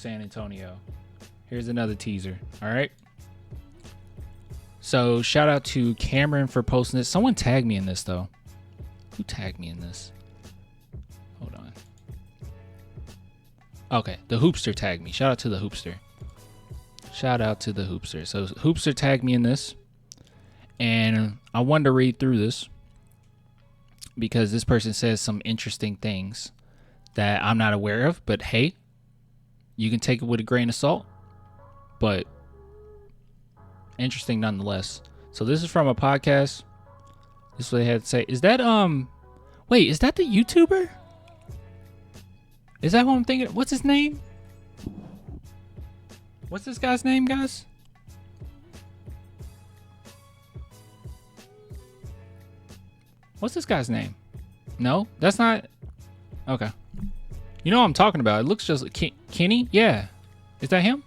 San Antonio. Here's another teaser. All right. So shout out to Cameron for posting this. Someone tagged me in this though. Who tagged me in this? Hold on. Okay, the Hoopster tagged me. Shout out to the Hoopster. Shout out to the Hoopster. So Hoopster tagged me in this, and I wanted to read through this because this person says some interesting things that I'm not aware of. But hey, you can take it with a grain of salt, but interesting nonetheless. So this is from a podcast. This is what they had to say. Is that wait, is that the YouTuber? Is that what I'm thinking? What's his name? What's this guy's name, guys? What's this guy's name? No, that's not. Okay. You know what I'm talking about. It looks just like Kenny. Yeah. Is that him?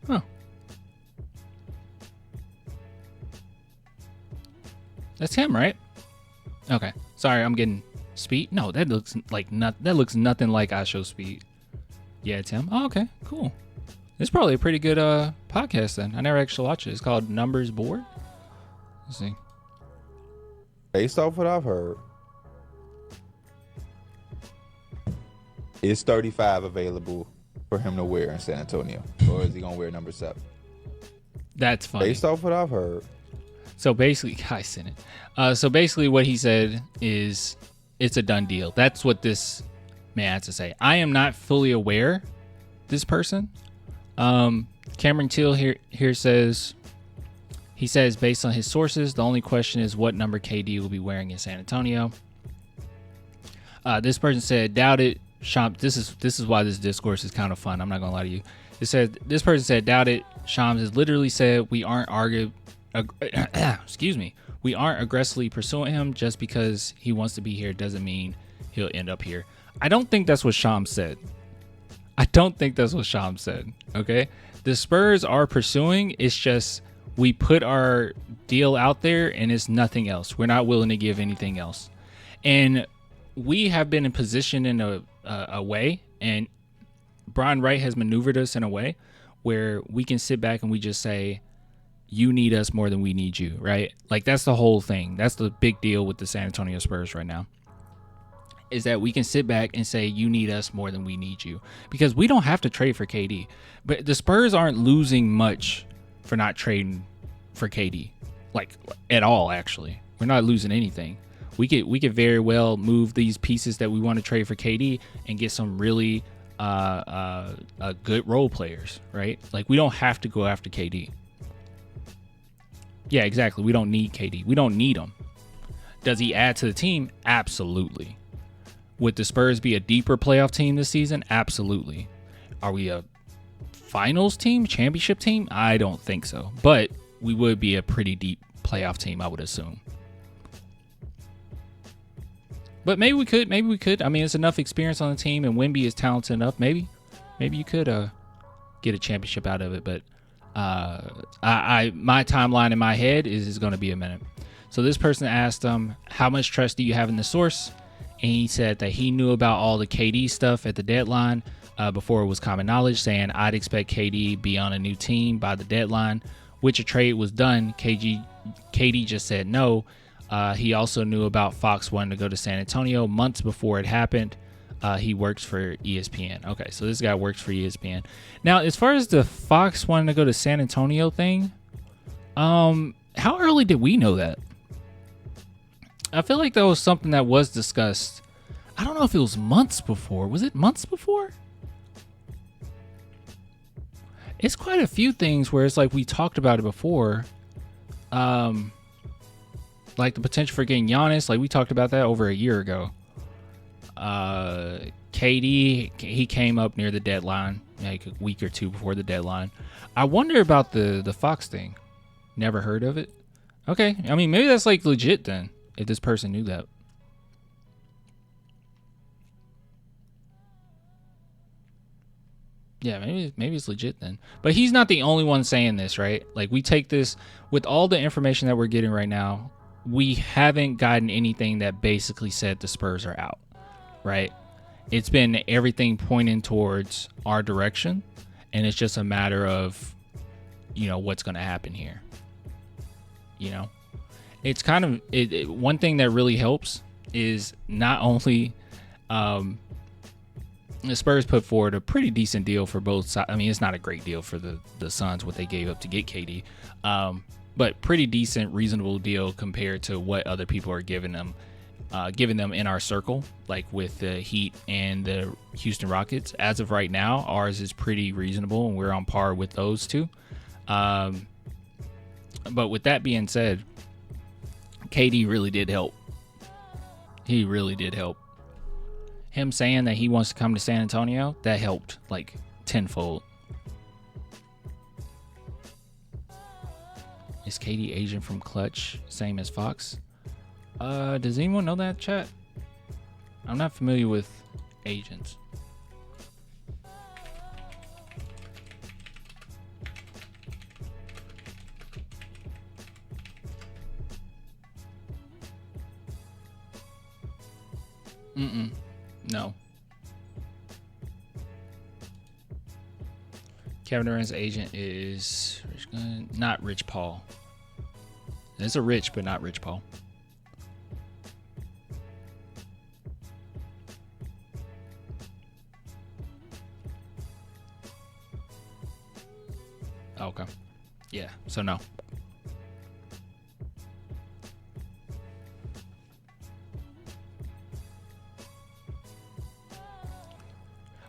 Huh. That's him, right? Okay. Sorry, I'm getting Speed. No, that looks like that looks nothing like I Show Speed. Yeah, it's him. Oh, okay, cool. It's probably a pretty good podcast then. I never actually watched it. It's called Numbers Board. Let's see. Based off what I've heard, is 35 available for him to wear in San Antonio, or is he gonna wear number 7? That's funny. Based off what I've heard. So basically, I sent it. So basically, what he said is it's a done deal. That's what this man has to say. I am not fully aware. This person, Cameron Teal here says, he says based on his sources, the only question is what number KD will be wearing in San Antonio. This person said, doubt it. Shams, this is why this discourse is kind of fun. I'm not gonna lie to you. This person said, doubt it. Shams has literally said we aren't we aren't aggressively pursuing him. Just because he wants to be here doesn't mean he'll end up here. I don't think that's what Shams said. Okay, the Spurs are pursuing. It's just we put our deal out there and it's nothing else. We're not willing to give anything else, and we have been in position in a way, and Brian Wright has maneuvered us in a way where we can sit back and we just say, you need us more than we need you, right? Like, that's the whole thing. That's the big deal with the San Antonio Spurs right now, is that we can sit back and say, you need us more than we need you, because we don't have to trade for KD. But the Spurs aren't losing much for not trading for KD, like at all. Actually, we're not losing anything. We could very well move these pieces that we want to trade for KD and get some really good role players, right? Like, we don't have to go after KD. Yeah, exactly. We don't need KD. We don't need him. Does he add to the team? Absolutely. Would the Spurs be a deeper playoff team this season? Absolutely. Are we a finals team, championship team? I don't think so. But we would be a pretty deep playoff team, I would assume. But maybe we could. I mean, it's enough experience on the team, and Wemby is talented enough. Maybe you could get a championship out of it. But my timeline in my head is going to be a minute. So this person asked him, how much trust do you have in the source? And he said that he knew about all the KD stuff at the deadline before it was common knowledge, saying I'd expect KD be on a new team by the deadline, which a trade was done. KD just said no. He also knew about Fox wanting to go to San Antonio months before it happened. He works for ESPN. Okay, so this guy works for ESPN. Now, as far as the Fox wanting to go to San Antonio thing, how early did we know that? I feel like that was something that was discussed. I don't know if it was months before. Was it months before? It's quite a few things where it's like we talked about it before. Like the potential for getting Giannis, like we talked about that over a year ago. KD, he came up near the deadline, like a week or two before the deadline. I wonder about the Fox thing. Never heard of it. Okay, I mean, maybe that's like legit then, if this person knew that. Yeah, maybe it's legit then. But he's not the only one saying this, right? Like, we take this with all the information that we're getting right now. We haven't gotten anything that basically said the Spurs are out, right? it's been everything pointing towards our direction, and it's just a matter of, what's going to happen here. It's kind of one thing that really helps is not only the Spurs put forward a pretty decent deal for both sides. I mean, it's not a great deal for the Suns, what they gave up to get KD, but pretty decent, reasonable deal compared to what other people are giving them in our circle, like with the Heat and the Houston Rockets. As of right now, ours is pretty reasonable, and we're on par with those two. But with that being said, KD really did help. He really did help. Him saying that he wants to come to San Antonio, that helped like tenfold. Is KD Asian from Clutch, same as Fox? Does anyone know that, chat? I'm not familiar with agents. No. Kevin Durant's agent is not Rich Paul. It's a Rich, but not Rich Paul. Okay. Yeah, so no.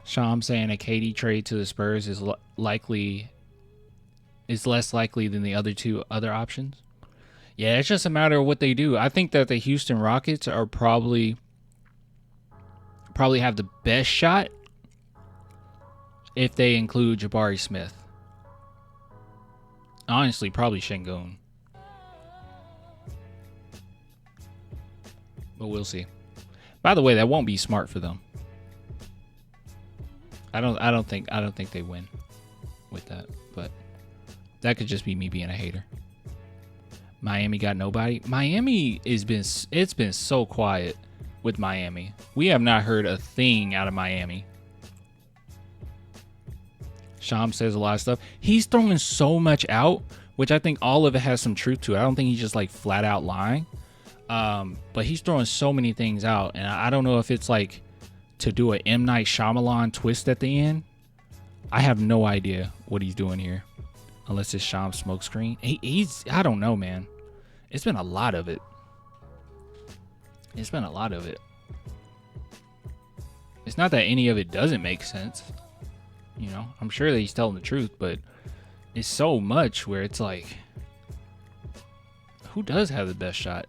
Sean saying a KD trade to the Spurs is less likely than the other options. Yeah, it's just a matter of what they do. I think that the Houston Rockets are probably have the best shot if they include Jabari Smith. Honestly, probably Şengün. But we'll see. By the way, that won't be smart for them. I don't think they win with that, but that could just be me being a hater. Miami got nobody. Miami it's been so quiet with Miami. We have not heard a thing out of Miami. Sham says a lot of stuff. He's throwing so much out, which I think all of it has some truth to it. I don't think he's just like flat out lying. But he's throwing so many things out, and I don't know if it's like to do an M. Night Shyamalan twist at the end. I have no idea what he's doing here, unless it's Sham's smokescreen. He's I don't know, man. It's been a lot of it. It's not that any of it doesn't make sense. I'm sure that he's telling the truth, but it's so much where it's like, who does have the best shot?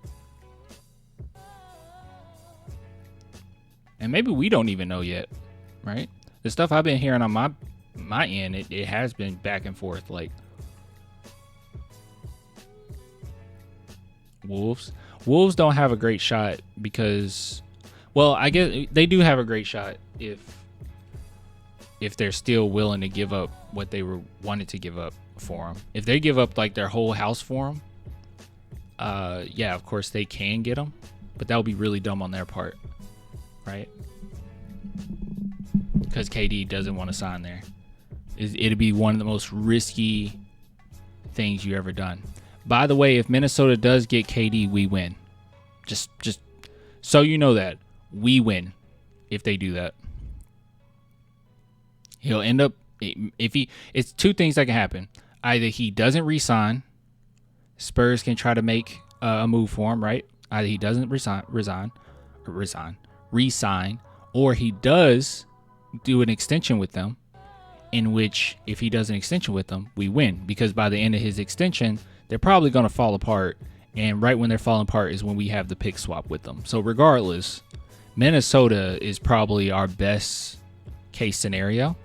And maybe we don't even know yet, right? The stuff I've been hearing on my end, it has been back and forth. Like Wolves don't have a great shot because, well, I guess they do have a great shot if they're still willing to give up what they wanted to give up for them. If they give up like their whole house for them, yeah, of course they can get them, but that would be really dumb on their part. Right? Because KD doesn't want to sign there. It'd be one of the most risky things you ever done. By the way, if Minnesota does get KD, we win. Just so you know that. We win if they do that. He'll end up, it's two things that can happen. Either he doesn't re-sign, Spurs can try to make a move for him, right? Either he doesn't resign, or he does do an extension with them, in which if he does an extension with them, we win, because by the end of his extension, they're probably going to fall apart, and right when they're falling apart is when we have the pick swap with them. So regardless, Minnesota is probably our best case scenario,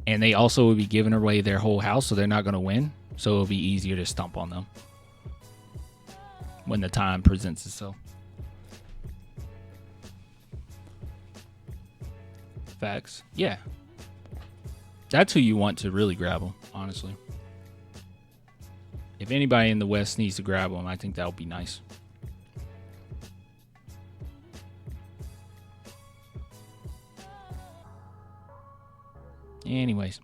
and they also would be giving away their whole house, so they're not going to win, so it'll be easier to stomp on them when the time presents itself. Facts. Yeah. That's who you want to really grab them, honestly. If anybody in the West needs to grab them, I think that would be nice. Anyways.